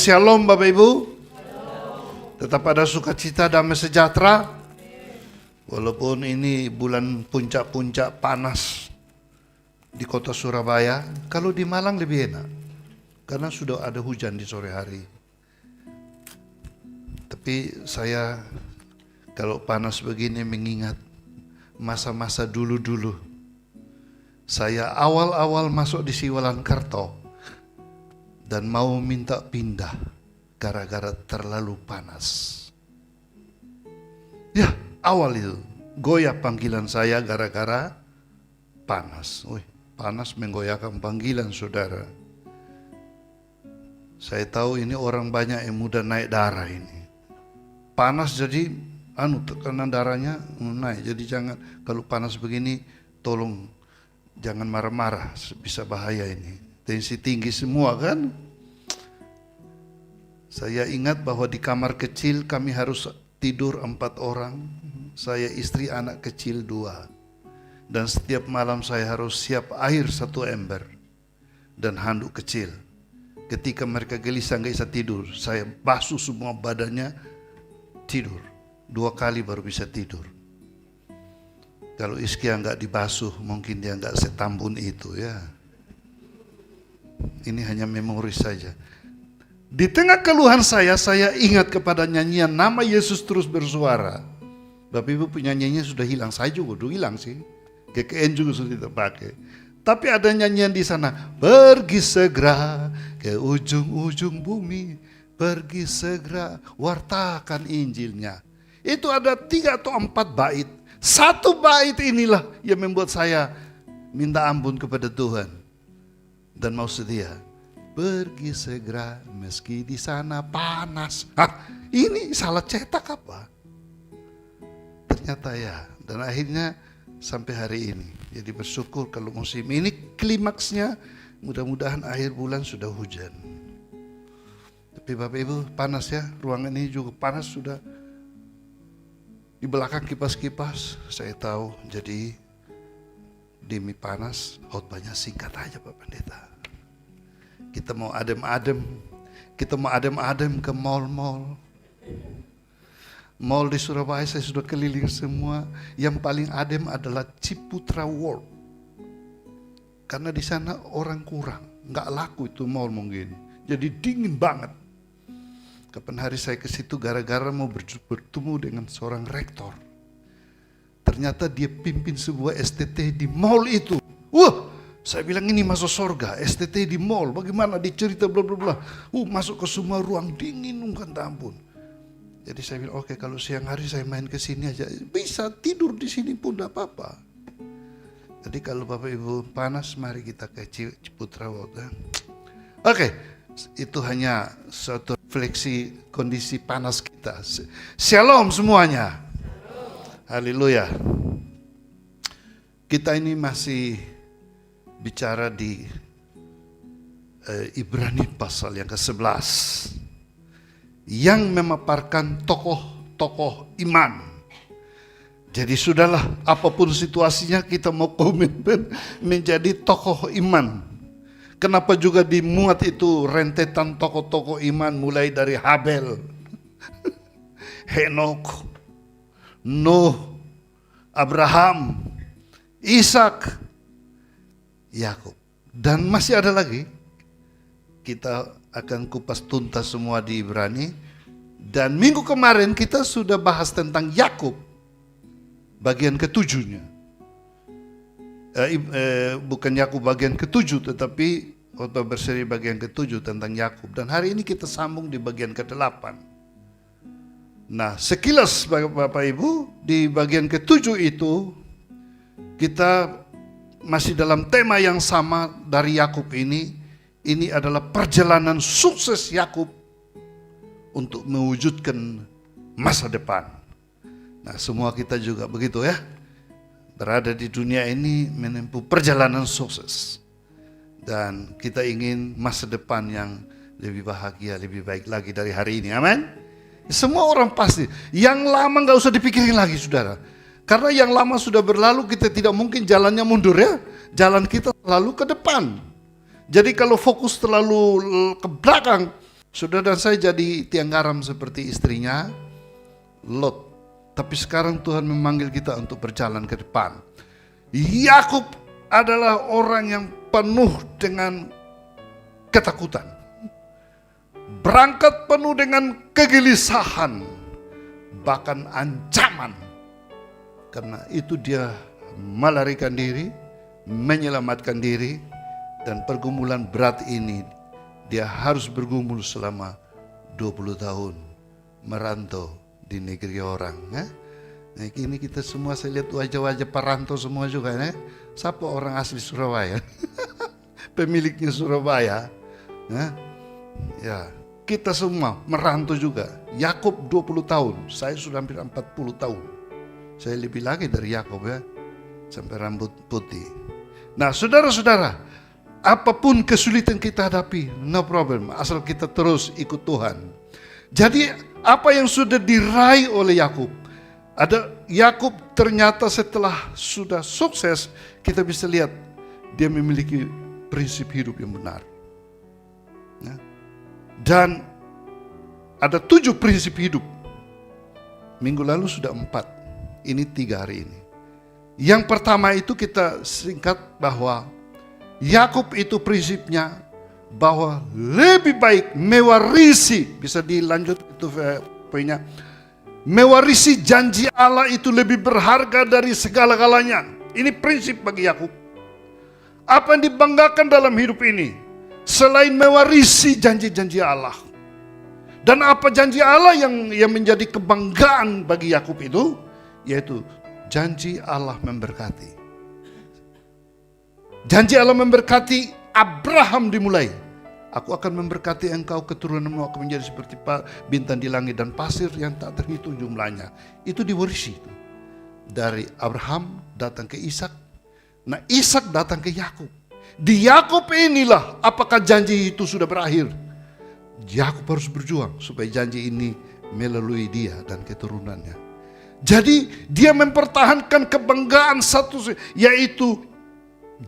Shalom Bapak Ibu. Tetap ada sukacita, damai sejahtera. Walaupun ini bulan puncak-puncak panas di kota Surabaya, kalau di Malang lebih enak karena sudah ada hujan di sore hari. Tapi saya kalau panas begini mengingat masa-masa dulu-dulu. Saya awal-awal masuk di Siwalan Karto dan mau minta pindah gara-gara terlalu panas. Ya, awal itu goyah panggilan saya gara-gara panas. Panas menggoyahkan panggilan saudara. Saya tahu ini orang banyak yang mudah naik darah ini. Panas jadi tekanan darahnya naik. Jadi jangan, kalau panas begini tolong jangan marah-marah, bisa bahaya ini. Tensi tinggi semua kan. Saya ingat bahwa di kamar kecil kami harus tidur 4 orang. Saya, istri, anak kecil 2. Dan setiap malam saya harus siap air 1 ember dan handuk kecil. Ketika mereka gelisah gak bisa tidur, saya basuh semua badannya, tidur. 2 kali baru bisa tidur. Kalau Iskia nggak dibasuh, mungkin dia nggak setambun itu ya. Ini hanya memori saja. Di tengah keluhan saya ingat kepada nyanyian Nama Yesus Terus Bersuara. Bapak Ibu penyanyiannya sudah hilang, saya juga udah hilang sih. GKN juga sudah tidak pakai. Tapi ada nyanyian di sana. Pergi segera ke ujung-ujung bumi, pergi segera wartakan Injilnya. Itu ada 3 atau 4 bait. 1 bait inilah yang membuat saya minta ampun kepada Tuhan dan mau setia. Pergi segera meski di sana panas. Ini salah cetak apa? Ternyata ya. Dan akhirnya sampai hari ini. Jadi bersyukur kalau musim ini klimaksnya, mudah-mudahan akhir bulan sudah hujan. Tapi Bapak Ibu panas ya, ruangan ini juga panas sudah. Di belakang kipas-kipas, saya tahu. Jadi demi panas, khotbahnya singkat aja Pak Pendeta. Kita mau adem-adem, ke mall-mall. Mall di Surabaya saya sudah keliling semua. Yang paling adem adalah Ciputra World. Karena di sana orang kurang, nggak laku itu mall mungkin. Jadi dingin banget. Kapan hari saya ke situ gara-gara mau bertemu dengan seorang rektor. Ternyata dia pimpin sebuah STT di mall itu. Wah, saya bilang ini masuk surga, STT di mall. Bagaimana dicerita bla bla bla. Masuk ke semua ruang dingin, bukan ampun. Jadi saya bilang oke, kalau siang hari saya main ke sini aja. Bisa tidur di sini pun tidak apa-apa. Jadi kalau Bapak Ibu panas, mari kita ke Ciputra World. Oke. Itu hanya suatu refleksi kondisi panas kita. Shalom semuanya. Haleluya. Kita ini masih bicara di Ibrani pasal yang ke-11 yang memaparkan tokoh-tokoh iman. Jadi sudahlah, apapun situasinya kita mau komitmen menjadi tokoh iman. Kenapa juga dimuat itu rentetan tokoh-tokoh iman mulai dari Habel, Henok, Nuh, Abraham, Ishak, Yakub. Dan masih ada lagi. Kita akan kupas tuntas semua di Ibrani. Dan minggu kemarin kita sudah bahas tentang Yakub, bagian ke-7-nya. Bukan Yakub bagian ke-7, tetapi khotbah berseri bagian ke-7 tentang Yakub. Dan hari ini kita sambung di bagian ke-8. Nah, sekilas Bapak Ibu, di bagian ke-7 itu kita masih dalam tema yang sama dari Yakub ini. Ini adalah perjalanan sukses Yakub untuk mewujudkan masa depan. Nah, semua kita juga begitu ya. Berada di dunia ini menempuh perjalanan sukses. Dan kita ingin masa depan yang lebih bahagia, lebih baik lagi dari hari ini. Amin. Semua orang pasti. Yang lama gak usah dipikirin lagi saudara. Karena yang lama sudah berlalu, kita tidak mungkin jalannya mundur ya. Jalan kita selalu ke depan. Jadi kalau fokus terlalu ke belakang, Saudara dan saya jadi tiang garam seperti istrinya Lot. Tapi sekarang Tuhan memanggil kita untuk berjalan ke depan. Yakub adalah orang yang penuh dengan ketakutan. Berangkat penuh dengan kegelisahan, bahkan ancaman. Karena itu dia melarikan diri, menyelamatkan diri, dan pergumulan berat ini dia harus bergumul selama 20 tahun merantau di negeri orang. Ya? Nah, ini kita semua, saya lihat wajah-wajah perantau semua juga. Ya? Siapa orang asli Surabaya? Pemiliknya Surabaya. Ya, kita semua merantau juga. Yakub 20 tahun, saya sudah hampir 40 tahun. Saya lebih lagi dari Yakub ya, sampai rambut putih. Nah, saudara-saudara, apapun kesulitan kita hadapi, no problem, asal kita terus ikut Tuhan. Jadi apa yang sudah diraih oleh Yakub, Yakub ternyata setelah sudah sukses, kita bisa lihat dia memiliki prinsip hidup yang benar. Ya. Dan ada 7 prinsip hidup. Minggu lalu sudah 4, ini 3 hari ini. Yang pertama itu kita singkat bahwa Yakub itu prinsipnya bahwa lebih baik mewarisi, bisa dilanjut itu poinnya, mewarisi janji Allah itu lebih berharga dari segala-galanya. Ini prinsip bagi Yakub. Apa yang dibanggakan dalam hidup ini selain mewarisi janji-janji Allah? Dan apa janji Allah yang menjadi kebanggaan bagi Yakub itu? Yaitu janji Allah memberkati. Janji Allah memberkati Abraham dimulai. Aku akan memberkati engkau, keturunanmu akan menjadi seperti bintang di langit dan pasir yang tak terhitung jumlahnya. Itu diwarisi itu. Dari Abraham datang ke Ishak. Nah, Ishak datang ke Yakub. Di Yakub inilah apakah janji itu sudah berakhir. Yakub harus berjuang supaya janji ini melalui dia dan keturunannya. Jadi dia mempertahankan kebanggaan satu, yaitu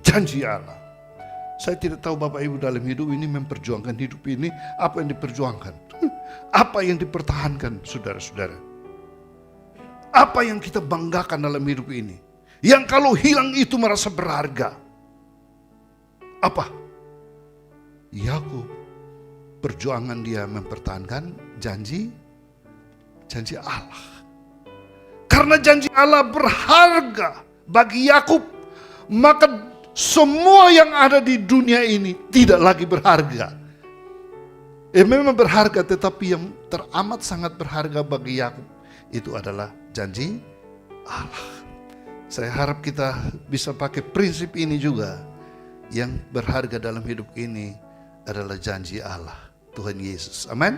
janji Allah. Saya tidak tahu Bapak Ibu dalam hidup ini memperjuangkan hidup ini, apa yang diperjuangkan, apa yang dipertahankan saudara-saudara. Apa yang kita banggakan dalam hidup ini, yang kalau hilang itu merasa berharga. Apa? Yakub, perjuangan dia mempertahankan janji Allah. Karena janji Allah berharga bagi Yakub, maka semua yang ada di dunia ini tidak lagi berharga. Memang berharga, tetapi yang teramat sangat berharga bagi Yakub itu adalah janji Allah. Saya harap kita bisa pakai prinsip ini juga. Yang berharga dalam hidup ini adalah janji Allah, Tuhan Yesus. Amin.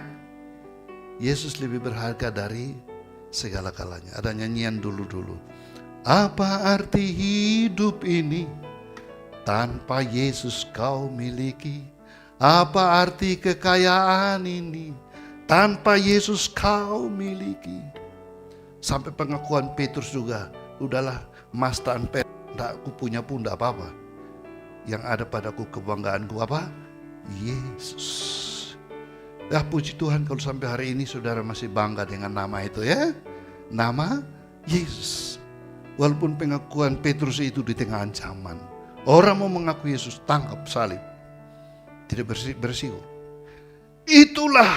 Yesus lebih berharga dari segala-galanya. Ada nyanyian dulu-dulu. Apa arti hidup ini tanpa Yesus kau miliki? Apa arti kekayaan ini tanpa Yesus kau miliki? Sampai pengakuan Petrus juga, udahlah mas dan perak, tidak aku punya pun tidak apa-apa. Yang ada padaku kebanggaanku apa? Yesus. Ya puji Tuhan kalau sampai hari ini saudara masih bangga dengan nama itu ya. Nama Yesus. Walaupun pengakuan Petrus itu di tengah ancaman. Orang mau mengaku Yesus, tangkap salib. Tidak bersiko. Itulah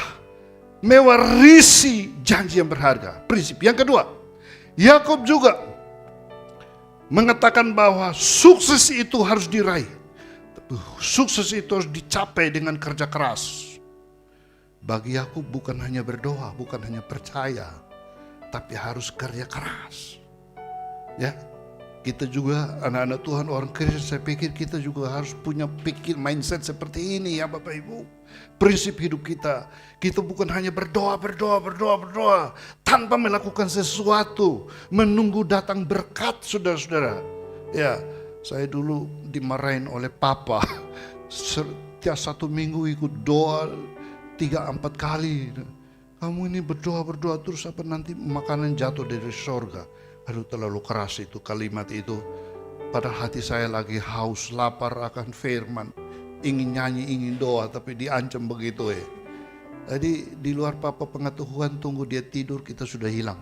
mewarisi janji yang berharga. Prinsip. Yang kedua, Yakub juga mengatakan bahwa sukses itu harus diraih. Sukses itu harus dicapai dengan kerja keras. Bagi Yakub bukan hanya berdoa, bukan hanya percaya, tapi harus kerja keras. Ya, kita juga anak-anak Tuhan, orang Kristen, saya pikir kita juga harus punya mindset seperti ini ya Bapak Ibu. Prinsip hidup kita bukan hanya berdoa tanpa melakukan sesuatu, menunggu datang berkat saudara-saudara. Ya, saya dulu dimarahin oleh papa. Setiap 1 minggu ikut doa 3-4 kali. Kamu ini berdoa terus apa nanti makanan jatuh dari sorga. Aduh, terlalu keras itu kalimat itu. Padahal hati saya lagi haus, lapar akan firman. Ingin nyanyi, ingin doa, tapi diancam begitu Jadi di luar papa pengetahuan, tunggu dia tidur kita sudah hilang.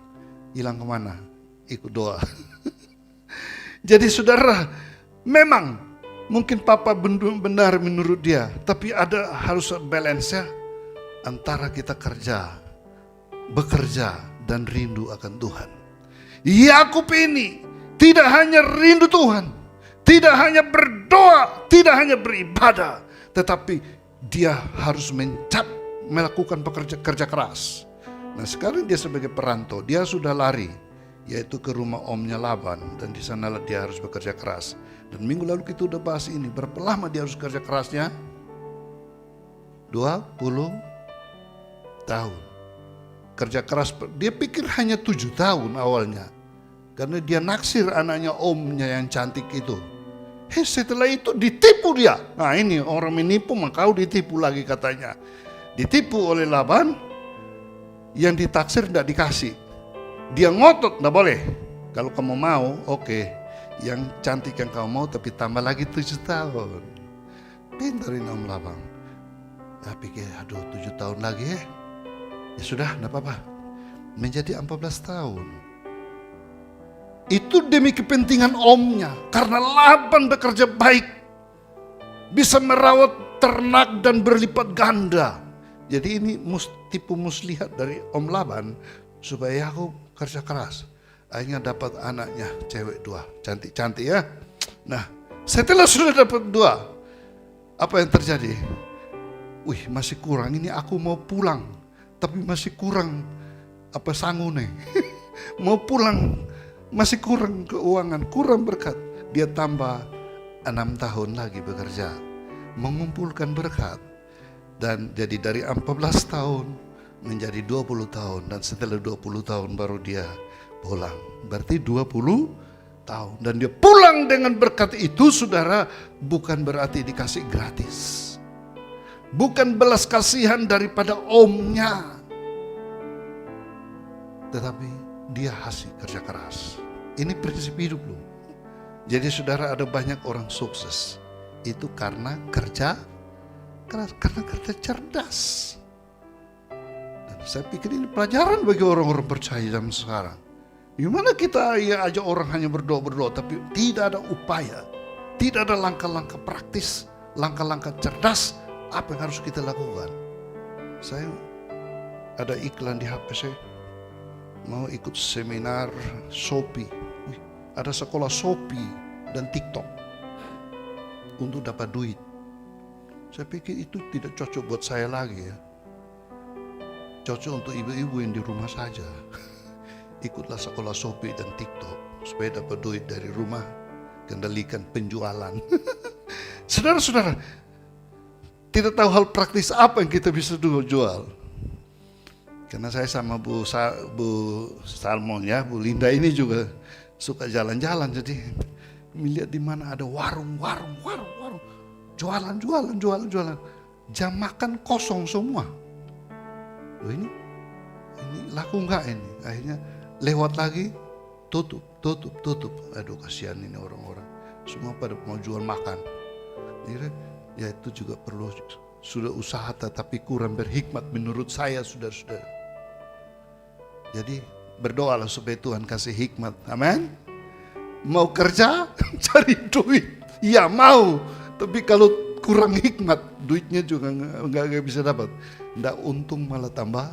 Hilang kemana? Ikut doa. Jadi saudara, memang mungkin papa benar menurut dia, tapi harus balance ya antara kita bekerja dan rindu akan Tuhan. Yakub ini tidak hanya rindu Tuhan, tidak hanya berdoa, tidak hanya beribadah, tetapi dia harus melakukan kerja keras. Nah sekarang dia sebagai perantau, dia sudah lari, yaitu ke rumah omnya Laban, dan di sana dia harus bekerja keras. Dan minggu lalu kita udah bahas ini, berapa lama dia harus kerja kerasnya? 20 tahun. Kerja keras, dia pikir hanya 7 tahun awalnya, karena dia naksir anaknya omnya yang cantik itu. Setelah itu ditipu dia. Nah ini orang menipu, maka kau ditipu lagi katanya. Ditipu oleh Laban, yang ditaksir tidak dikasih. Dia ngotot, tidak boleh. Kalau kamu mau, oke. Yang cantik yang kamu mau, tapi tambah lagi 7 tahun. Pintarin Om Laban. Ya pikir, aduh 7 tahun lagi ya. Ya sudah, tidak apa-apa. Menjadi 14 tahun. Itu demi kepentingan omnya. Karena Laban bekerja baik. Bisa merawat ternak dan berlipat ganda. Jadi ini tipu muslihat dari Om Laban. Supaya aku kerja keras. Akhirnya dapat anaknya cewek 2. Cantik-cantik ya. Nah setelah sudah dapat 2. Apa yang terjadi? Wih masih kurang. Ini aku mau pulang. Tapi masih kurang sangune. Mau pulang, masih kurang keuangan, kurang berkat. Dia tambah 6 tahun lagi bekerja, mengumpulkan berkat. Dan jadi dari 14 tahun menjadi 20 tahun. Dan setelah 20 tahun baru dia pulang. Berarti 20 tahun. Dan dia pulang dengan berkat itu, saudara, bukan berarti dikasih gratis. Bukan belas kasihan daripada omnya, tetapi dia hasil kerja keras. Ini prinsip hidup loh. Jadi saudara, ada banyak orang sukses itu karena kerja keras, karena kerja cerdas. Dan saya pikir ini pelajaran bagi orang-orang percaya zaman sekarang. Gimana kita ajak orang hanya berdoa, tapi tidak ada upaya, tidak ada langkah-langkah praktis, langkah-langkah cerdas. Apa yang harus kita lakukan? Saya ada iklan di HP saya, mau ikut seminar Shopee. Ada sekolah Shopee dan TikTok untuk dapat duit. Saya pikir itu tidak cocok buat saya lagi ya. Cocok untuk ibu-ibu yang di rumah saja. Ikutlah sekolah Shopee dan TikTok supaya dapat duit dari rumah, kendalikan penjualan. Saudara-saudara, tidak tahu hal praktis apa yang kita bisa jual. Karena saya sama Bu Salmon ya, Bu Linda ini juga suka jalan-jalan. Jadi melihat di mana ada warung, jualan. Jam makan kosong semua. Loh ini laku enggak ini? Akhirnya lewat lagi, tutup. Aduh kasihan ini orang-orang. Semua pada mau jual makan. Ya itu juga perlu, sudah usaha tetapi kurang berhikmat menurut saya, saudara-saudara. Jadi berdoalah supaya Tuhan kasih hikmat. Amin. Mau kerja cari duit, ya mau. Tapi kalau kurang hikmat, duitnya juga nggak bisa dapat. Nggak untung malah tambah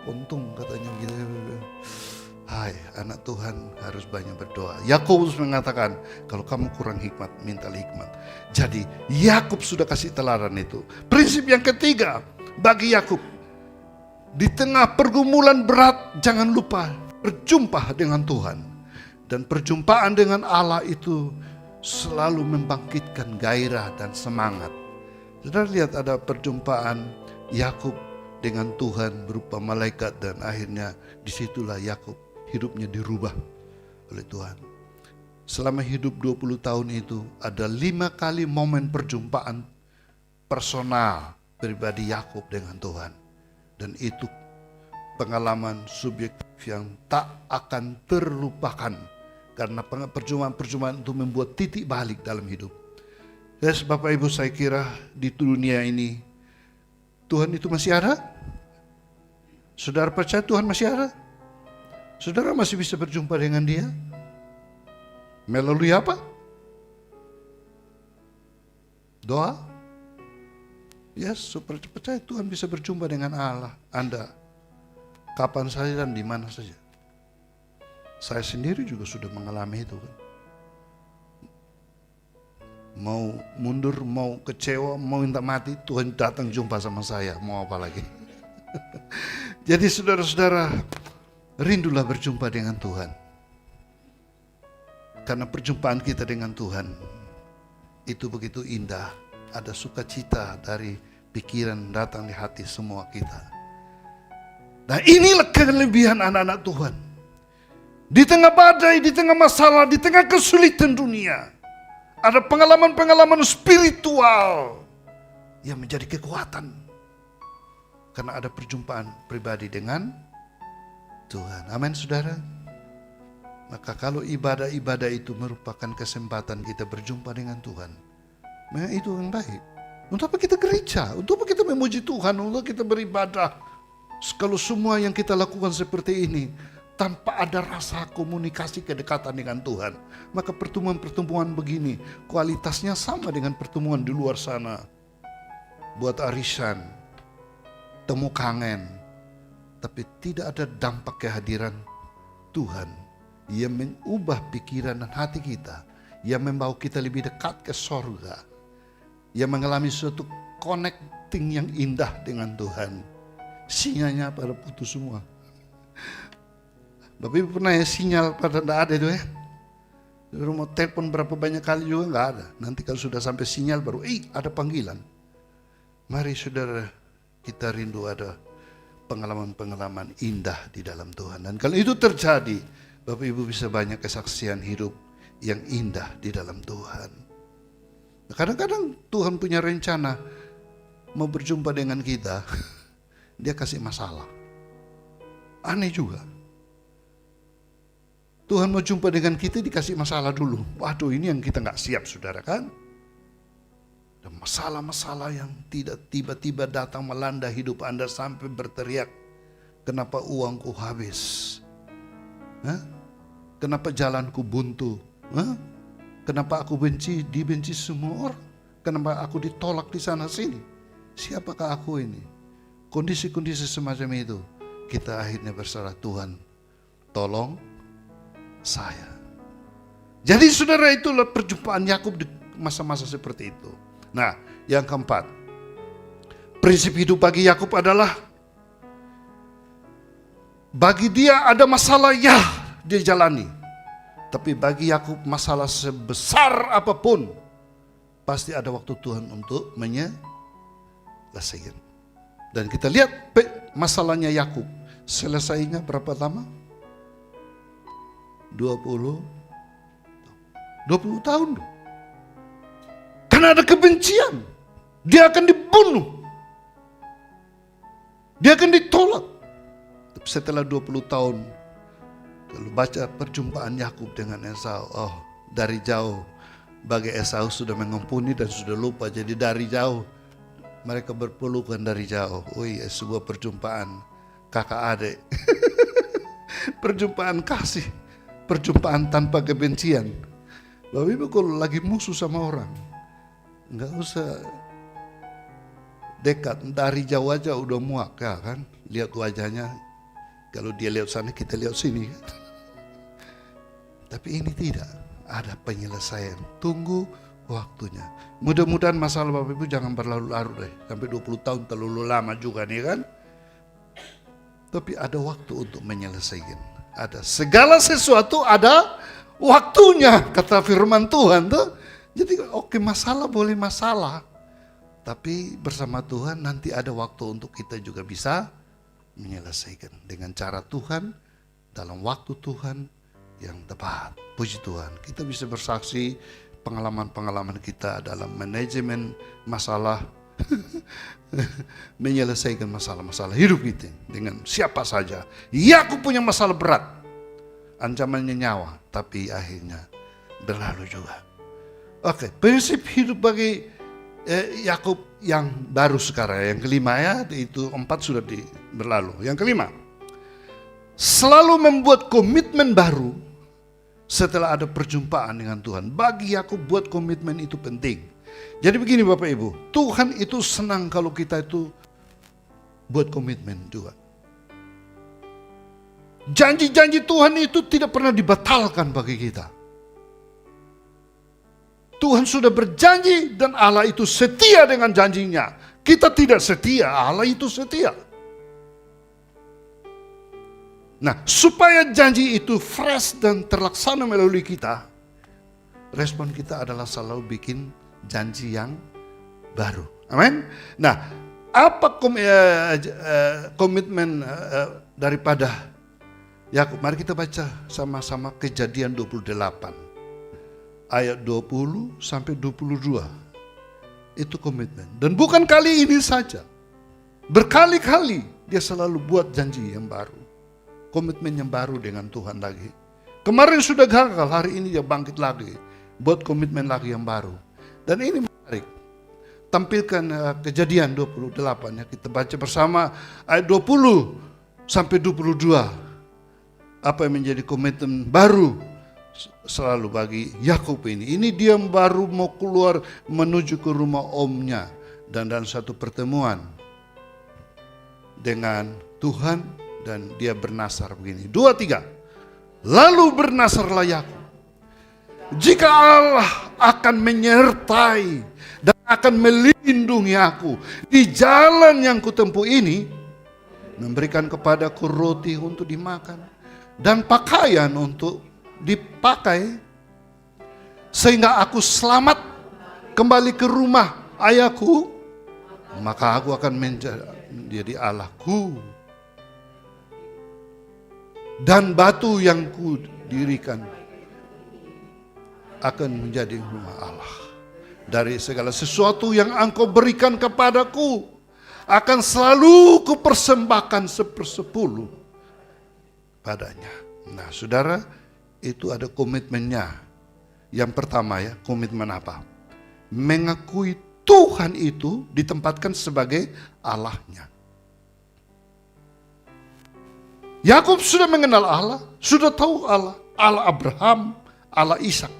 untung katanya gitu. Hai, anak Tuhan harus banyak berdoa. Yakobus mengatakan, kalau kamu kurang hikmat, minta hikmat. Jadi Yakub sudah kasih teladan itu. Prinsip yang ketiga bagi Yakub, di tengah pergumulan berat, jangan lupa berjumpa dengan Tuhan. Dan perjumpaan dengan Allah itu selalu membangkitkan gairah dan semangat. Saudara lihat ada perjumpaan Yakub dengan Tuhan berupa malaikat, dan akhirnya disitulah Yakub hidupnya dirubah oleh Tuhan. Selama hidup 20 tahun itu ada 5 kali momen perjumpaan personal pribadi Yakub dengan Tuhan. Dan itu pengalaman subjektif yang tak akan terlupakan. Karena perjumpaan-perjumpaan itu membuat titik balik dalam hidup. Yes, Bapak Ibu, saya kira di dunia ini Tuhan itu masih ada? Saudara percaya Tuhan masih ada? Saudara masih bisa berjumpa dengan Dia? Melalui apa? Doa? Yes, percaya Tuhan bisa berjumpa dengan Allah, Anda, kapan saja dan di mana saja. Saya sendiri juga sudah mengalami itu kan. Mau mundur, mau kecewa, mau minta mati, Tuhan datang jumpa sama saya. Mau apa lagi? Jadi saudara-saudara, rindulah berjumpa dengan Tuhan. Karena perjumpaan kita dengan Tuhan itu begitu indah. Ada sukacita dari pikiran datang di hati semua kita. Nah, inilah kelebihan anak-anak Tuhan. Di tengah badai, di tengah masalah, di tengah kesulitan dunia, ada pengalaman-pengalaman spiritual yang menjadi kekuatan. Karena ada perjumpaan pribadi dengan Tuhan. Amin, saudara. Maka kalau ibadah-ibadah itu merupakan kesempatan kita berjumpa dengan Tuhan, memang itu yang baik. Untuk apa kita gereja? Untuk apa kita memuji Tuhan? Untuk apa kita beribadah? Kalau semua yang kita lakukan seperti ini, tanpa ada rasa komunikasi kedekatan dengan Tuhan, maka pertemuan-pertemuan begini kualitasnya sama dengan pertemuan di luar sana. Buat arisan, temu kangen, tapi tidak ada dampak kehadiran Tuhan yang mengubah pikiran dan hati kita, yang membawa kita lebih dekat ke sorga, yang mengalami suatu connecting yang indah dengan Tuhan. Sinyalnya pada putus semua. Bapak Ibu pernah ya sinyal pada tidak ada itu ya? Mau telepon berapa banyak kali juga nggak ada. Nanti kalau sudah sampai sinyal baru, ada panggilan. Mari saudara, kita rindu ada pengalaman-pengalaman indah di dalam Tuhan. Dan kalau itu terjadi, Bapak Ibu bisa banyak kesaksian hidup yang indah di dalam Tuhan. Kadang-kadang Tuhan punya rencana mau berjumpa dengan kita, Dia kasih masalah. Aneh juga. Tuhan mau jumpa dengan kita dikasih masalah dulu. Waduh, ini yang kita nggak siap, saudara kan? Dan masalah-masalah yang tidak tiba-tiba datang melanda hidup Anda sampai berteriak, kenapa uangku habis? Hah? Kenapa jalanku buntu? Hah? Kenapa aku dibenci semua orang? Kenapa aku ditolak di sana sini? Siapakah aku ini? Kondisi-kondisi semacam itu, kita akhirnya berserah, Tuhan, tolong saya. Jadi saudara, itulah perjumpaan Yakub di masa-masa seperti itu. Nah, yang keempat, prinsip hidup bagi Yakub adalah bagi dia ada masalah, ya dia jalani. Tapi bagi Yakub masalah sebesar apapun pasti ada waktu Tuhan untuk menyelesaikan. Dan kita lihat masalahnya Yakub selesainya berapa lama? 20 tahun. Karena ada kebencian, dia akan dibunuh, dia akan ditolak. Setelah 20 tahun, kalau baca perjumpaan Yakub dengan Esau, dari jauh bagi Esau sudah mengampuni dan sudah lupa. Jadi dari jauh mereka berpelukan dari jauh. Sebuah perjumpaan kakak adik. Perjumpaan kasih, perjumpaan tanpa kebencian. Bapak Ibu kalau lagi musuh sama orang, nggak usah dekat, dari jauh aja udah muak ya kan. Lihat wajahnya, kalau dia lihat sana kita lihat sini kan. Tapi ini tidak, ada penyelesaian. Tunggu waktunya. Mudah-mudahan masalah Bapak Ibu jangan berlarut-larut deh. Sampai 20 tahun terlalu lama juga nih kan. Tapi ada waktu untuk menyelesaikan. Ada segala sesuatu ada waktunya, kata firman Tuhan tuh. Jadi masalah boleh masalah. Tapi bersama Tuhan nanti ada waktu untuk kita juga bisa menyelesaikan. Dengan cara Tuhan, dalam waktu Tuhan yang tepat. Puji Tuhan, kita bisa bersaksi pengalaman-pengalaman kita dalam manajemen masalah, menyelesaikan masalah-masalah hidup kita dengan siapa saja. Ya, aku punya masalah berat, ancamannya nyawa, tapi akhirnya berlalu juga. Prinsip hidup bagi Yakub yang baru sekarang, yang kelima ya, itu 4 sudah berlalu. Yang kelima, selalu membuat komitmen baru setelah ada perjumpaan dengan Tuhan. Bagi Yakub buat komitmen itu penting. Jadi begini Bapak Ibu, Tuhan itu senang kalau kita itu buat komitmen juga. Janji-janji Tuhan itu tidak pernah dibatalkan bagi kita. Tuhan sudah berjanji dan Allah itu setia dengan janjinya. Kita tidak setia, Allah itu setia. Nah, supaya janji itu fresh dan terlaksana melalui kita, respon kita adalah selalu bikin janji yang baru. Amin. Nah, apa komitmen daripada Yakub? Mari kita baca sama-sama Kejadian 28. Ayat 20 sampai 22. Itu komitmen. Dan bukan kali ini saja. Berkali-kali dia selalu buat janji yang baru. Komitmen yang baru dengan Tuhan lagi. Kemarin sudah gagal, hari ini dia bangkit lagi. Buat komitmen lagi yang baru. Dan ini menarik. Tampilkan Kejadian 28 ya. Kita baca bersama ayat 20 sampai 22. Apa yang menjadi komitmen baru selalu bagi Yakub ini. Ini dia baru mau keluar menuju ke rumah omnya. Dan dalam satu pertemuan dengan Tuhan dan dia bernasar begini. 2, 3. Lalu bernasarlah Yakub. Jika Allah akan menyertai dan akan melindungi aku di jalan yang kutempuh ini, memberikan kepadaku roti untuk dimakan dan pakaian untuk dipakai, sehingga aku selamat kembali ke rumah ayahku, maka aku akan menjadi Allahku, dan batu yang ku dirikan akan menjadi rumah Allah. Dari segala sesuatu yang engkau berikan kepadaku, akan selalu kupersembahkan 1/10 padanya. Nah saudara, itu ada komitmennya. Yang pertama ya, komitmen apa? Mengakui Tuhan itu ditempatkan sebagai Allahnya. Yakub sudah mengenal Allah, sudah tahu Allah, Allah Abraham, Allah Ishak.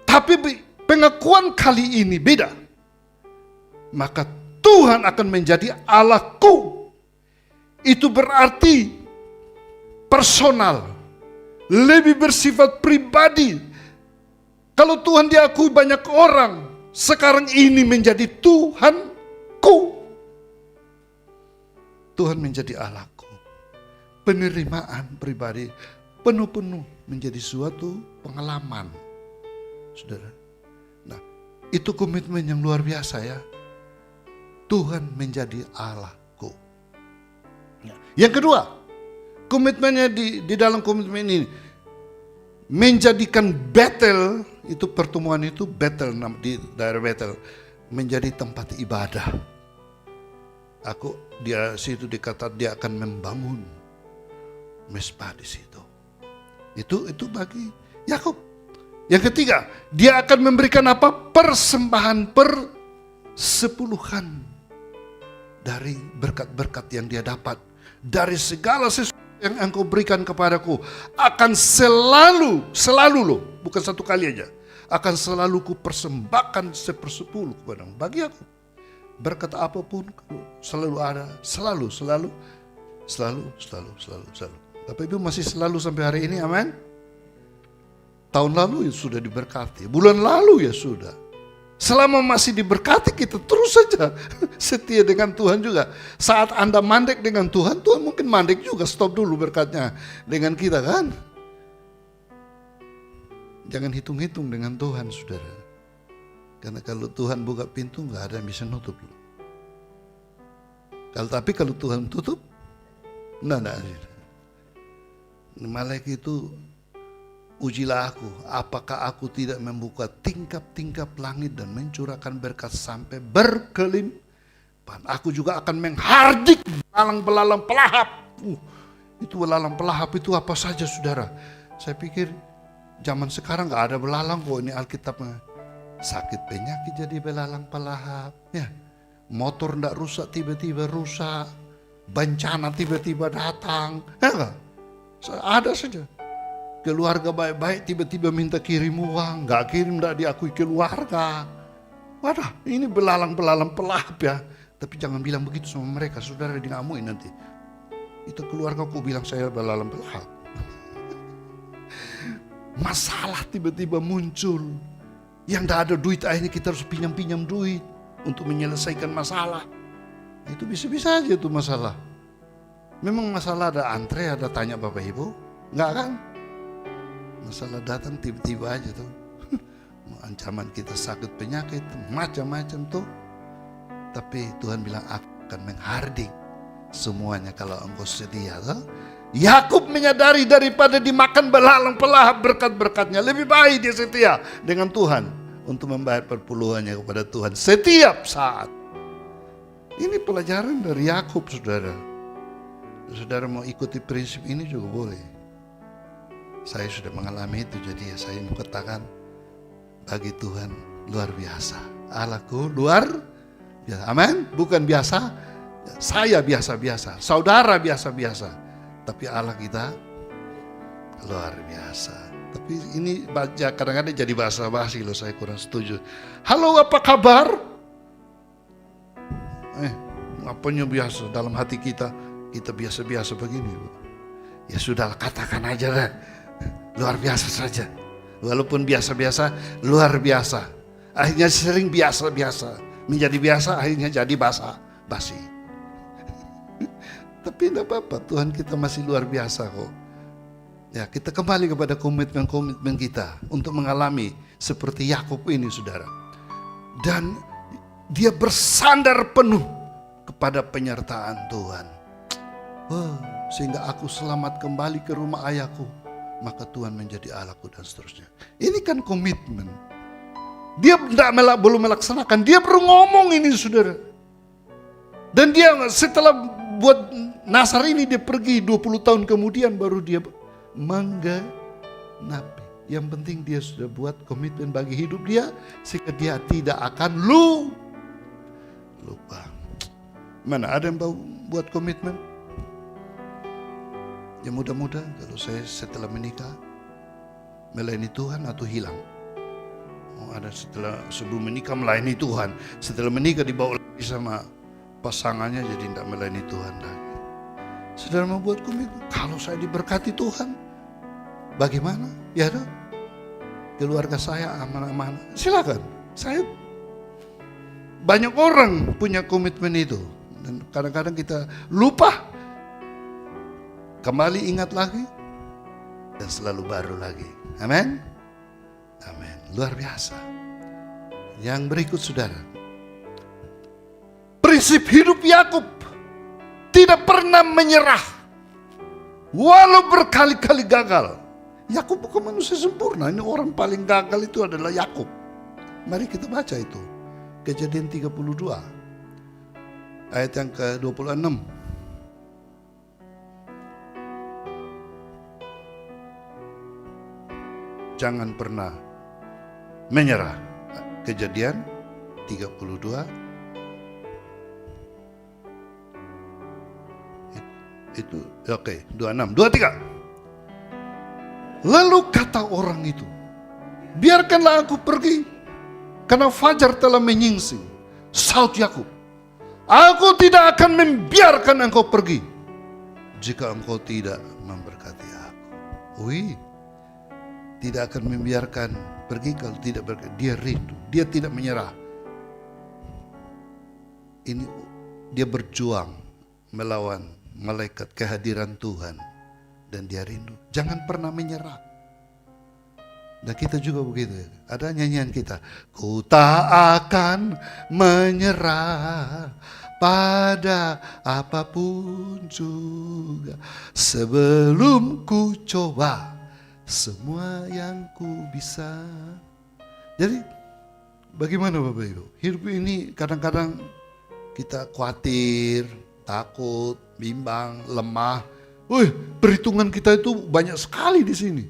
Tapi pengakuan kali ini beda. Maka Tuhan akan menjadi Allahku. Itu berarti personal, lebih bersifat pribadi. Kalau Tuhan diakui banyak orang, sekarang ini menjadi Tuhanku. Tuhan menjadi Allahku. Penerimaan pribadi penuh-penuh menjadi suatu pengalaman. Saudara. Nah, itu komitmen yang luar biasa ya. Tuhan menjadi Allahku. Yang kedua, komitmennya di dalam komitmen ini menjadikan Betel, itu pertemuan itu Betel di daerah Betel, menjadi tempat ibadah. Dia situ dikata dia akan membangun mesbah di situ. Itu bagi Yakub. Yang ketiga, dia akan memberikan apa? Persembahan persepuluhan dari berkat-berkat yang dia dapat. Dari segala sesuatu yang engkau berikan kepadaku, akan selalu loh, bukan satu kali aja, akan selalu ku persembahkan 1/10 kepadamu. Bagi aku, berkat apapun selalu ada, selalu. Bapak Ibu masih selalu sampai hari ini, amin. Tahun lalu ya sudah diberkati, bulan lalu ya sudah. Selama masih diberkati, kita terus saja setia dengan Tuhan juga. Saat Anda mandek dengan Tuhan, Tuhan mungkin mandek juga, stop dulu berkatnya dengan kita kan. Jangan hitung-hitung dengan Tuhan, saudara. Karena kalau Tuhan buka pintu, gak ada yang bisa nutup. Tapi kalau Tuhan tutup, enggak. Malaikat itu, ujilah aku, apakah aku tidak membuka tingkap-tingkap langit dan mencurahkan berkat sampai berkelimpahan. Aku juga akan menghardik belalang-belalang pelahap. Itu belalang pelahap itu apa saja, saudara? Saya pikir zaman sekarang gak ada belalang kok, ini Alkitabnya. sakit penyakit jadi belalang pelahap, ya. Motor ndak rusak tiba-tiba rusak, bencana tiba-tiba datang, ya enggak? Ada saja. Keluarga baik-baik tiba-tiba minta kirim uang, nggak kirim ndak diakui keluarga. Wadah, ini belalang-belalang pelahap ya. Tapi jangan bilang begitu sama mereka, saudara dingamuin nanti. Itu keluarga ku bilang saya belalang pelahap. Masalah tiba-tiba muncul. Yang tidak ada duit, akhirnya kita harus pinjam-pinjam duit untuk menyelesaikan masalah. Itu bisa-bisa aja tuh masalah. Memang masalah ada antre, ada tanya Bapak Ibu? Enggak kan? Masalah datang tiba-tiba aja tuh. Ancaman kita sakit penyakit, macam-macam tuh. Tapi Tuhan bilang akan menghardik semuanya kalau engkau setia. Yakub menyadari daripada dimakan belalang pelahap berkat-berkatnya, lebih baik dia setia dengan Tuhan untuk membayar perpuluhannya kepada Tuhan setiap saat. Ini pelajaran dari Yakub, saudara. Saudara mau ikuti prinsip ini juga boleh. Saya sudah mengalami itu, jadi saya mau katakan bagi Tuhan luar biasa. Allahku luar biasa. Amin. Bukan biasa, saya biasa-biasa, saudara biasa-biasa, tapi Allah kita luar biasa. Tapi ini baca kadang-kadang jadi bahasa basi loh, saya kurang setuju. Halo, apa kabar? Apanya biasa dalam hati kita biasa-biasa begini. Ya sudahlah, katakan aja lah, luar biasa saja. Walaupun biasa-biasa, luar biasa. Akhirnya sering biasa-biasa, menjadi biasa, akhirnya jadi basa-basi. Tapi tidak apa-apa, Tuhan kita masih luar biasa kok. Ya, kita kembali kepada komitmen kita untuk mengalami seperti Yakub ini, saudara. Dan dia bersandar penuh kepada penyertaan Tuhan. Sehingga aku selamat kembali ke rumah ayahku, maka Tuhan menjadi Allahku, dan seterusnya. Ini kan komitmen. Dia belum melaksanakan, dia baru ngomong ini, saudara. Dan dia setelah buat Nasar ini, dia pergi 20 tahun kemudian baru dia menggenapi. Yang penting dia sudah buat komitmen bagi hidup dia, sehingga dia tidak akan lupa. Mana ada yang buat komitmen? Ya mudah-mudahan kalau saya setelah menikah melayani Tuhan atau hilang. Ada sebelum menikah melayani Tuhan, setelah menikah dibawa lagi sama pasangannya jadi tidak melayani Tuhan lagi. Saudara mau buat komitmen, kalau saya diberkati Tuhan, bagaimana? Ya dong, keluarga saya aman-aman. Silakan. Saya banyak orang punya komitmen itu, dan kadang-kadang kita lupa. Kembali ingat lagi, dan selalu baru lagi. Amin. Amin. Luar biasa. Yang berikut, saudara, prinsip hidup Yakub tidak pernah menyerah walau berkali-kali gagal. Yakub bukan manusia sempurna. Ini orang paling gagal itu adalah Yakub. Mari kita baca itu. Kejadian 32 ayat yang ke-26. Jangan pernah menyerah. Kejadian 32 itu oke, 26, 23. Lalu kata orang itu, biarkanlah aku pergi, karena fajar telah menyingsing. Saut Yakub, aku tidak akan membiarkan engkau pergi jika engkau tidak memberkati aku. Wih, tidak akan membiarkan pergi kalau tidak berkati. Dia rindu, dia tidak menyerah. Ini dia berjuang melawan malaikat kehadiran Tuhan, dan dia rindu. Jangan pernah menyerah. Dan kita juga begitu. Ada nyanyian kita, ku tak akan menyerah pada apapun juga, sebelum ku coba semua yang ku bisa. Jadi bagaimana Bapak Ibu? Hidup ini kadang-kadang kita khawatir, takut, bimbang, lemah. Perhitungan kita itu banyak sekali di sini.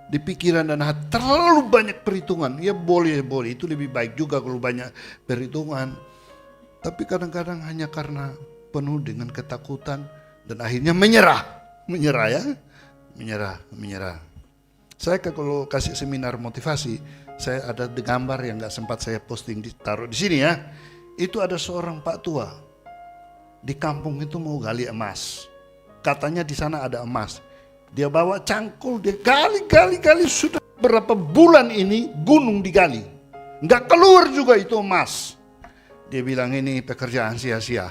di pikiran dan hati terlalu banyak perhitungan. Ya boleh, itu lebih baik juga kalau banyak perhitungan. Tapi kadang-kadang hanya karena penuh dengan ketakutan dan akhirnya menyerah ya, menyerah. Saya kalau kasih seminar motivasi, saya ada gambar yang nggak sempat saya posting, taruh di sini ya. Itu ada seorang Pak tua di kampung itu mau gali emas. Katanya di sana ada emas. Dia bawa cangkul, dia gali, sudah berapa bulan ini gunung digali. Nggak keluar juga itu emas. Dia bilang ini pekerjaan sia-sia.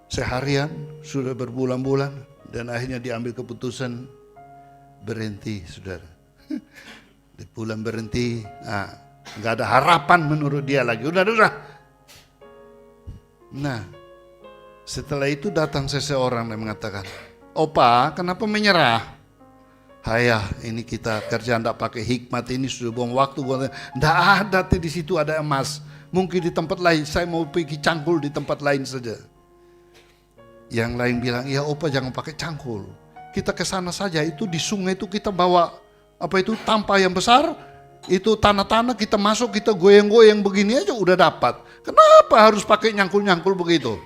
Seharian, sudah berbulan-bulan, dan akhirnya diambil keputusan berhenti, saudara. Di bulan berhenti, nggak ada harapan menurut dia lagi. Udah. Nah, setelah itu datang seseorang yang mengatakan, "Opa, kenapa menyerah?" "Hayah, ini kita kerja ndak pakai hikmat ini, sudah buang waktu. Ndak ada di situ ada emas. Mungkin di tempat lain, saya mau pergi cangkul di tempat lain saja." Yang lain bilang, "Ya Opa, jangan pakai cangkul. Kita ke sana saja, itu di sungai itu kita bawa tampah yang besar, itu tanah-tanah kita masuk, kita goyang-goyang begini aja udah dapat. Kenapa harus pakai nyangkul-nyangkul begitu?"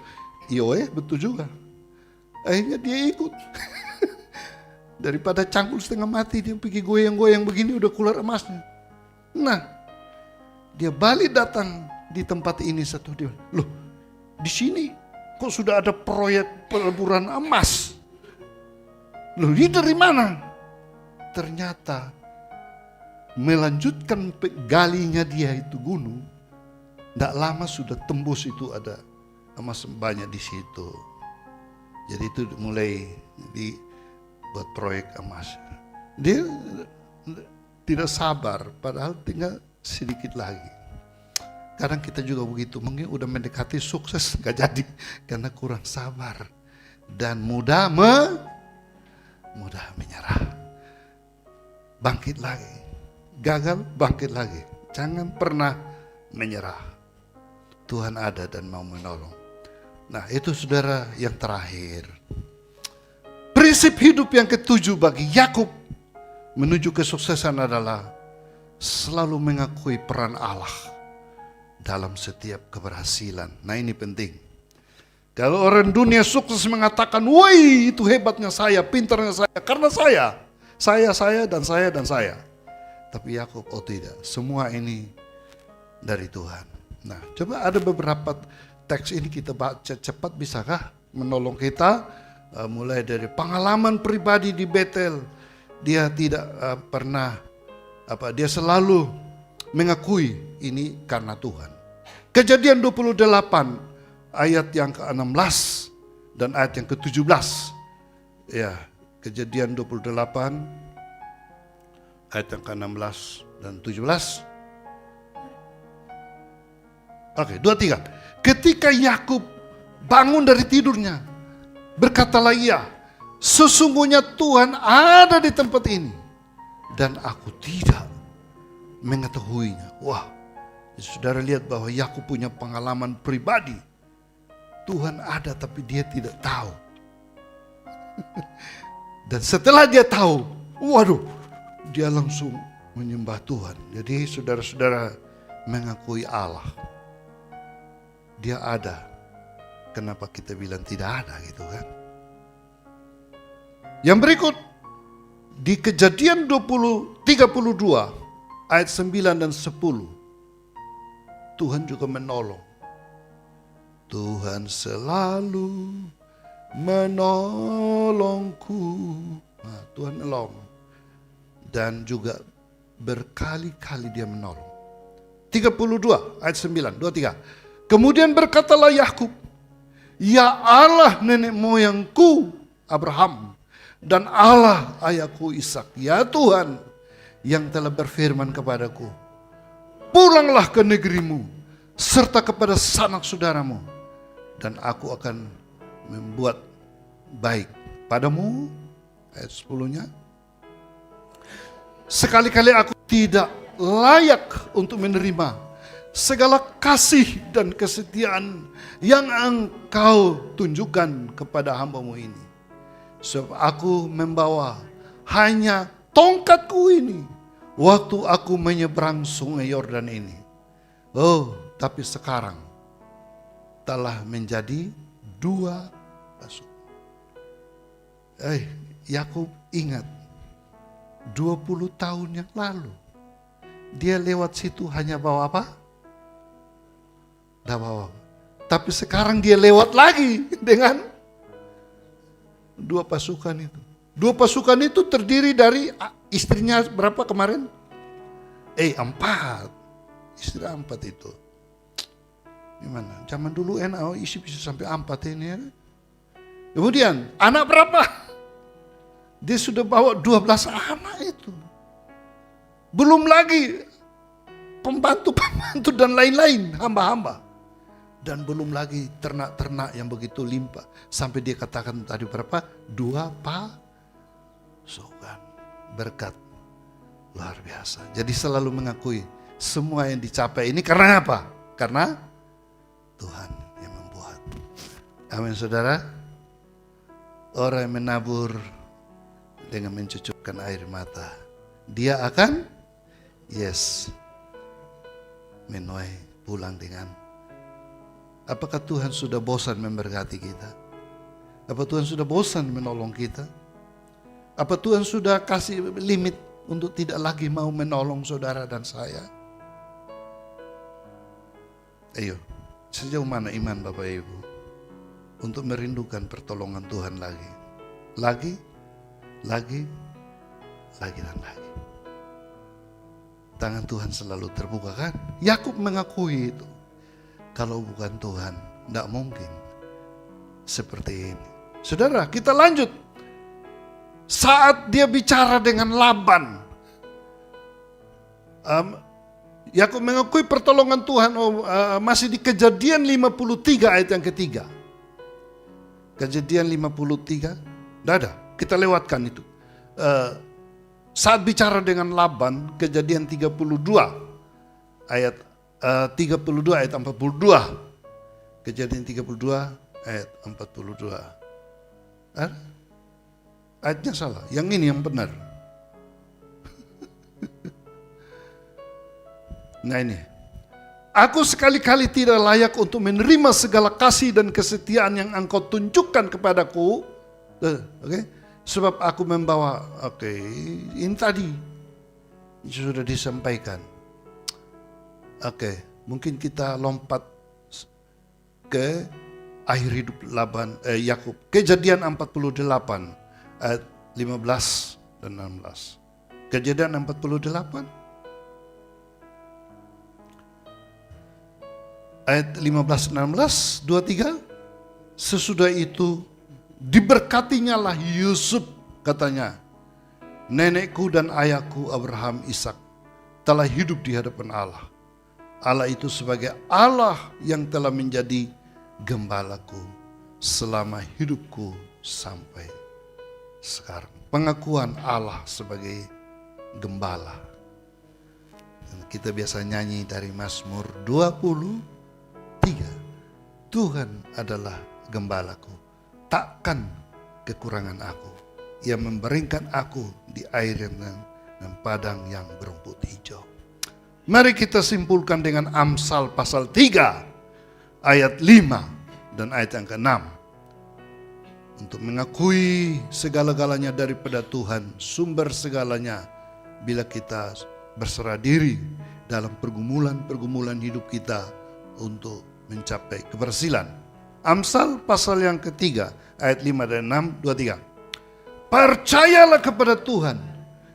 Iya, betul juga. Akhirnya dia ikut. Daripada cangkul setengah mati, dia pergi goyang-goyang begini udah keluar emasnya. Nah, dia balik datang di tempat ini satu, dia, "Loh, di sini kok sudah ada proyek peleburan emas? Loh, ini dari mana?" Ternyata melanjutkan galinya dia itu gunung, tidak lama sudah tembus itu ada emas banyak di situ. Jadi itu mulai dibuat proyek emas. Dia tidak sabar, padahal tinggal sedikit lagi. Kadang kita juga begitu, mungkin udah mendekati sukses gak jadi karena kurang sabar dan mudah menyerah. Bangkit lagi, gagal bangkit lagi. Jangan pernah menyerah. Tuhan ada dan mau menolong. Nah, itu saudara yang terakhir. Prinsip hidup yang ketujuh bagi Yakub menuju kesuksesan adalah selalu mengakui peran Allah dalam setiap keberhasilan. Nah, ini penting. Kalau orang dunia sukses mengatakan, "Woi, itu hebatnya saya, pintarnya saya, karena saya, dan saya." Tapi Yakub, oh tidak, semua ini dari Tuhan. Nah, coba ada beberapa teks ini kita baca cepat, bisakah menolong kita? Mulai dari pengalaman pribadi di Betel, dia tidak pernah dia selalu mengakui ini karena Tuhan. Kejadian 28 ayat yang ke-16 dan ayat yang ke-17. Ya, Kejadian 28 ayat yang ke-16 dan 17. Oke, 23. Ketika Yakub bangun dari tidurnya, berkatalah ia, "Sesungguhnya Tuhan ada di tempat ini dan aku tidak mengetahuinya." Wah, saudara lihat bahwa Yakub punya pengalaman pribadi. Tuhan ada tapi dia tidak tahu. Dan setelah dia tahu, waduh, dia langsung menyembah Tuhan. Jadi saudara-saudara mengakui Allah. Dia ada. Kenapa kita bilang tidak ada gitu kan? Yang berikut di Kejadian 32 ayat 9 dan 10. Tuhan juga menolong. Tuhan selalu menolongku. Nah, Tuhan menolong. Dan juga berkali-kali dia menolong. 32 ayat 9, 23. Kemudian berkatalah Yakub, "Ya Allah nenek moyangku Abraham dan Allah ayahku Ishak, ya Tuhan yang telah berfirman kepadaku, pulanglah ke negerimu serta kepada sanak saudaramu, dan aku akan membuat baik padamu." Ayat 10-nya. "Sekali-kali aku tidak layak untuk menerima segala kasih dan kesetiaan yang engkau tunjukkan kepada hamba-Mu ini. Sebab aku membawa hanya tongkatku ini waktu aku menyeberang sungai Yordan ini. Oh, tapi sekarang telah menjadi 2 pasukan. Yakub ingat 20 tahun yang lalu dia lewat situ hanya bawa apa? Tidak bawa. Tapi sekarang dia lewat lagi dengan 2 pasukan itu. 2 pasukan itu terdiri dari istrinya berapa kemarin? 4. Istri 4 itu. Gimana? Zaman dulu enak, isi bisa sampai 4 ini ya. Kemudian anak berapa? Dia sudah bawa 12 anak itu. Belum lagi pembantu-pembantu dan lain-lain, hamba-hamba. Dan belum lagi ternak-ternak yang begitu limpah. Sampai dia katakan tadi berapa? 2 pasukan. Berkat luar biasa. Jadi selalu mengakui semua yang dicapai ini karena apa? Karena Tuhan yang membuat. Amin saudara. Orang yang menabur dengan mencucurkan air mata, dia akan menuai pulang dengan. Apakah Tuhan sudah bosan memberkati kita? Apa Tuhan sudah bosan menolong kita? Apa Tuhan sudah kasih limit untuk tidak lagi mau menolong saudara dan saya? Ayo, sejauh mana iman Bapak Ibu untuk merindukan pertolongan Tuhan lagi dan lagi. Tangan Tuhan selalu terbuka kan? Yakub mengakui itu. Kalau bukan Tuhan, tidak mungkin seperti ini. Saudara, kita lanjut. Saat dia bicara dengan Laban, Yakub mengakui pertolongan Tuhan. Masih di Kejadian 53 ayat yang ketiga. Kejadian 53, tidak ada, kita lewatkan itu. Saat bicara dengan Laban, Kejadian 32 ayat 42 ayat 42. Kejadian 32 ayat 42. Ayatnya salah, yang ini yang benar. Nah ini, aku sekali-kali tidak layak untuk menerima segala kasih dan kesetiaan yang engkau tunjukkan kepadaku. Sebab aku membawa, ini tadi sudah disampaikan. Mungkin kita lompat ke akhir hidup Yakub. Kejadian 48 ayat 15 dan 16. Kejadian 48 ayat 15 16, 23. Sesudah itu diberkatinya lah Yusuf, katanya, nenekku dan ayahku Abraham Ishak telah hidup di hadapan Allah. Allah itu sebagai Allah yang telah menjadi gembalaku selama hidupku sampai sekarang. Pengakuan Allah sebagai gembala. Dan kita biasa nyanyi dari Mazmur 23. Tuhan adalah gembalaku, takkan kekurangan aku. Ia membaringkan aku di air dan padang yang berumput hijau. Mari kita simpulkan dengan Amsal pasal 3 ayat 5 dan ayat yang ke-6. Untuk mengakui segala-galanya daripada Tuhan, sumber segalanya, bila kita berserah diri dalam pergumulan-pergumulan hidup kita untuk mencapai keberhasilan. Amsal pasal yang ketiga ayat 5 dan 6, 2, 3. Percayalah kepada Tuhan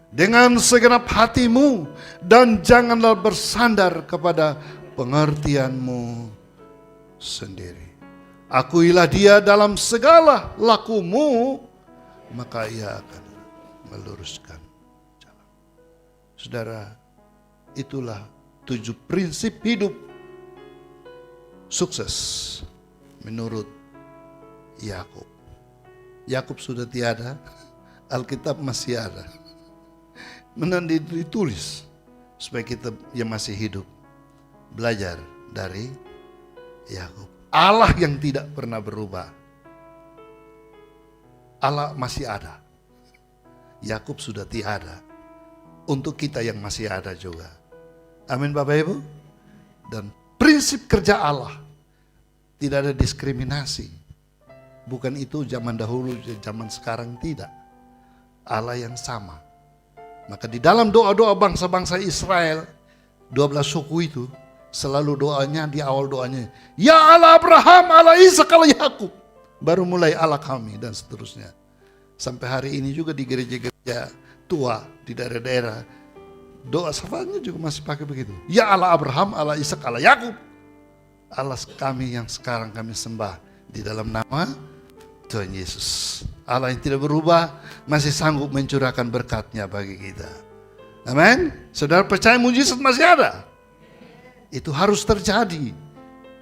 dengan segenap hatimu dan janganlah bersandar kepada pengertianmu sendiri. Akuilah dia dalam segala lakumu, maka ia akan meluruskan jalan. Saudara, itulah 7 prinsip hidup sukses menurut Yakub. Yakub sudah tiada, Alkitab masih ada. Menang ditulis supaya kita yang masih hidup belajar dari Yakub. Allah yang tidak pernah berubah. Allah masih ada. Yakub sudah tiada. untuk kita yang masih ada juga. Amin Bapak Ibu. Dan prinsip kerja Allah, tidak ada diskriminasi. Bukan itu zaman dahulu, zaman sekarang tidak. Allah yang sama. Maka di dalam doa-doa bangsa-bangsa Israel, 12 suku itu, selalu doanya, di awal doanya, ya Allah Abraham, Allah Ishak, Allah Yakub. Baru mulai Allah kami, dan seterusnya. Sampai hari ini juga di gereja-gereja tua, di daerah-daerah, doa syafaatnya juga masih pakai begitu. Ya Allah Abraham, Allah Ishak, Allah Yakub. Allah kami yang sekarang kami sembah di dalam nama Tuhan Yesus. Allah yang tidak berubah, masih sanggup mencurahkan berkat-Nya bagi kita. Amin. Saudara percaya mujizat masih ada? Itu harus terjadi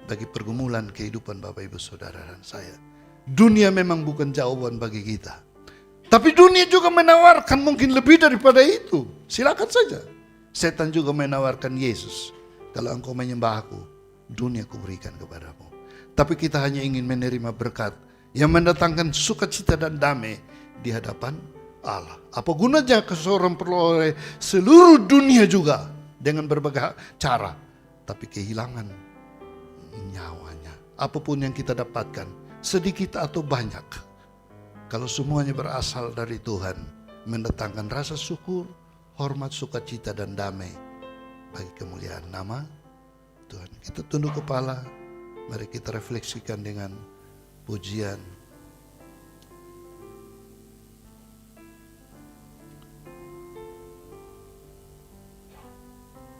bagi pergumulan kehidupan Bapak Ibu Saudara dan saya. Dunia memang bukan jawaban bagi kita. Tapi dunia juga menawarkan mungkin lebih daripada itu. Silakan saja. Setan juga menawarkan Yesus. Kalau engkau menyembah aku, dunia kuberikan kepadamu. Tapi kita hanya ingin menerima berkat yang mendatangkan sukacita dan damai di hadapan Allah. Apa gunanya seseorang peroleh seluruh dunia juga dengan berbagai cara, tapi kehilangan nyawanya. Apapun yang kita dapatkan, sedikit atau banyak, kalau semuanya berasal dari Tuhan, mendatangkan rasa syukur, hormat, sukacita, dan damai bagi kemuliaan nama Tuhan. Kita tunduk kepala, mari kita refleksikan dengan pujian.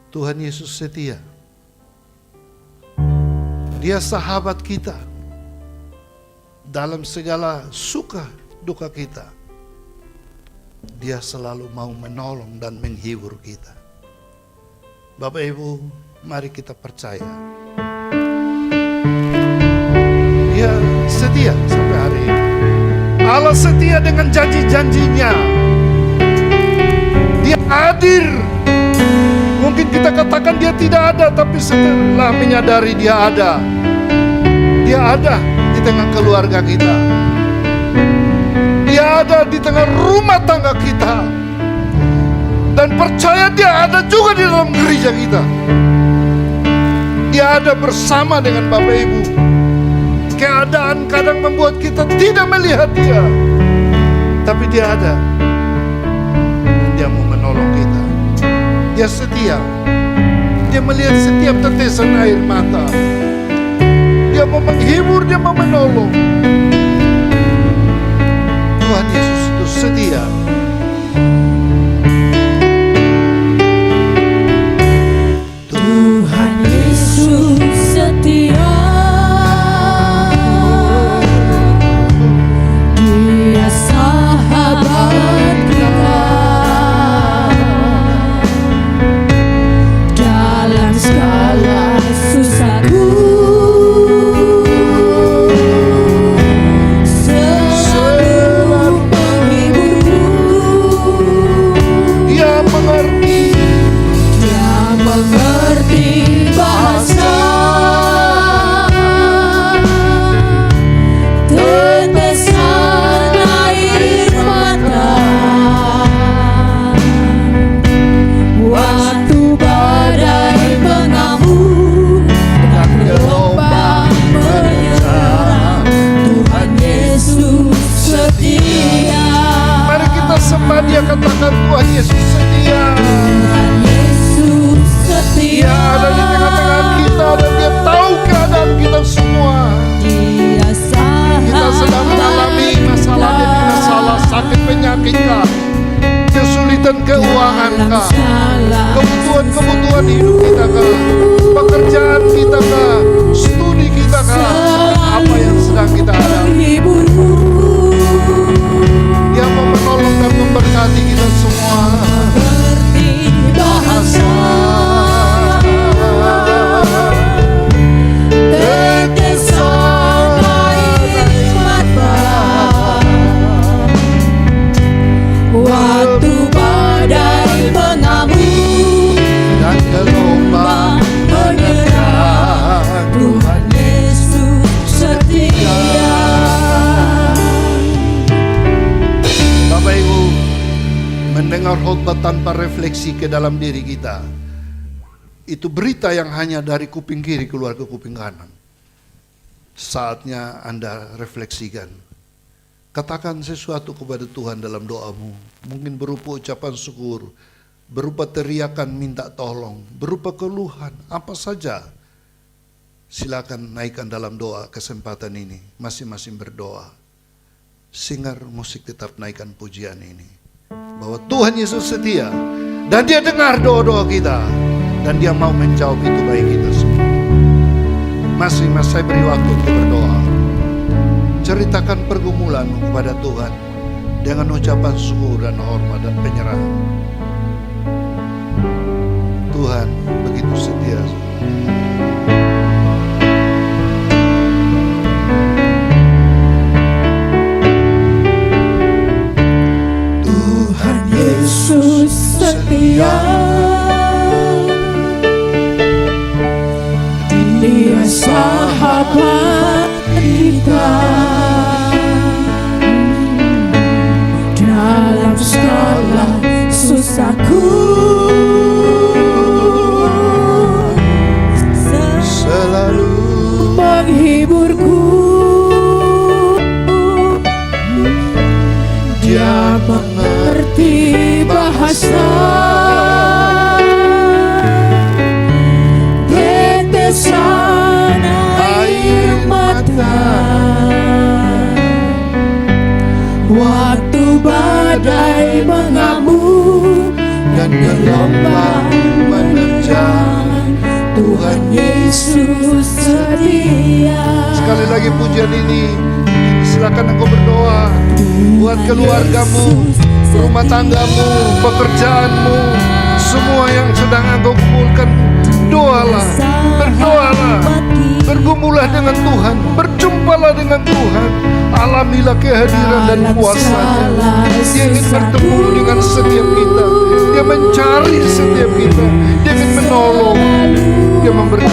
Tuhan Yesus setia. Dia sahabat kita dalam segala suka duka kita. Dia selalu mau menolong dan menghibur kita. Bapak Ibu, mari kita percaya. Dia setia sampai hari ini. Allah setia dengan janji-janjinya. Dia hadir. Mungkin kita katakan dia tidak ada, tapi setelah menyadari dia ada. Dia ada di tengah keluarga kita. Dia ada di tengah rumah tangga kita. Dan percaya dia ada juga di dalam gereja kita. Dia ada bersama dengan Bapak Ibu. Keadaan kadang membuat kita tidak melihat dia, tapi dia ada. Dan dia mau menolong kita. Dia setia. Dia melihat setiap tetesan air mata. Dia mau menghibur, dia mau menolong. Tuhan Yesus itu setia. Tuhan Yesus setia. Dia katakan Tuhan Yesus setia. Tuhan Yesus setia. Dia ada di tengah-tengah kita dan dia tahu keadaan kita semua. Dia Kita sedang mengalami masalah demi masalah, sakit penyakit kah, kesulitan keuangan kah, kebutuhan-kebutuhan hidup kita kah, pekerjaan kita kah, studi kita kah, apa yang sedang kita hadapi. Dia mau menolong dan memberkati kita semua. mendengar khotbah tanpa refleksi ke dalam diri kita, itu berita yang hanya dari kuping kiri keluar ke kuping kanan. Saatnya Anda refleksikan. Katakan sesuatu kepada Tuhan dalam doamu. Mungkin berupa ucapan syukur, berupa teriakan minta tolong, berupa keluhan, apa saja. Silakan naikkan dalam doa kesempatan ini. Masing-masing berdoa. Singer musik tetap naikkan pujian ini. Bahwa Tuhan Yesus setia dan Dia dengar doa-doa kita dan Dia mau menjawab itu bagi kita semua. Masing-masing saya beri waktu untuk berdoa. Ceritakan pergumulan kepada Tuhan dengan ucapan syukur dan hormat dan penyerahan. Tuhan begitu setia. Yesus setia, Dia sahabat kita dalam segala susahku, Selalu menghiburku. Dia mengerti bahasa tetesan air mata waktu badai mengamuk dan gelombang menerjang. Tuhan Yesus setia. Sekali lagi pujian ini, silakan engkau berdoa buat keluargamu, rumah tanggamu, pekerjaanmu, semua yang sedang engkau kumpulkan. Doalah, berdoalah, bergumulah dengan Tuhan, berjumpalah dengan Tuhan. Alamilah kehadiran dan kuasa-Nya. Dia ingin bertemu dengan setiap kita. Dia mencari setiap kita. Dia ingin menolong. Dia memberi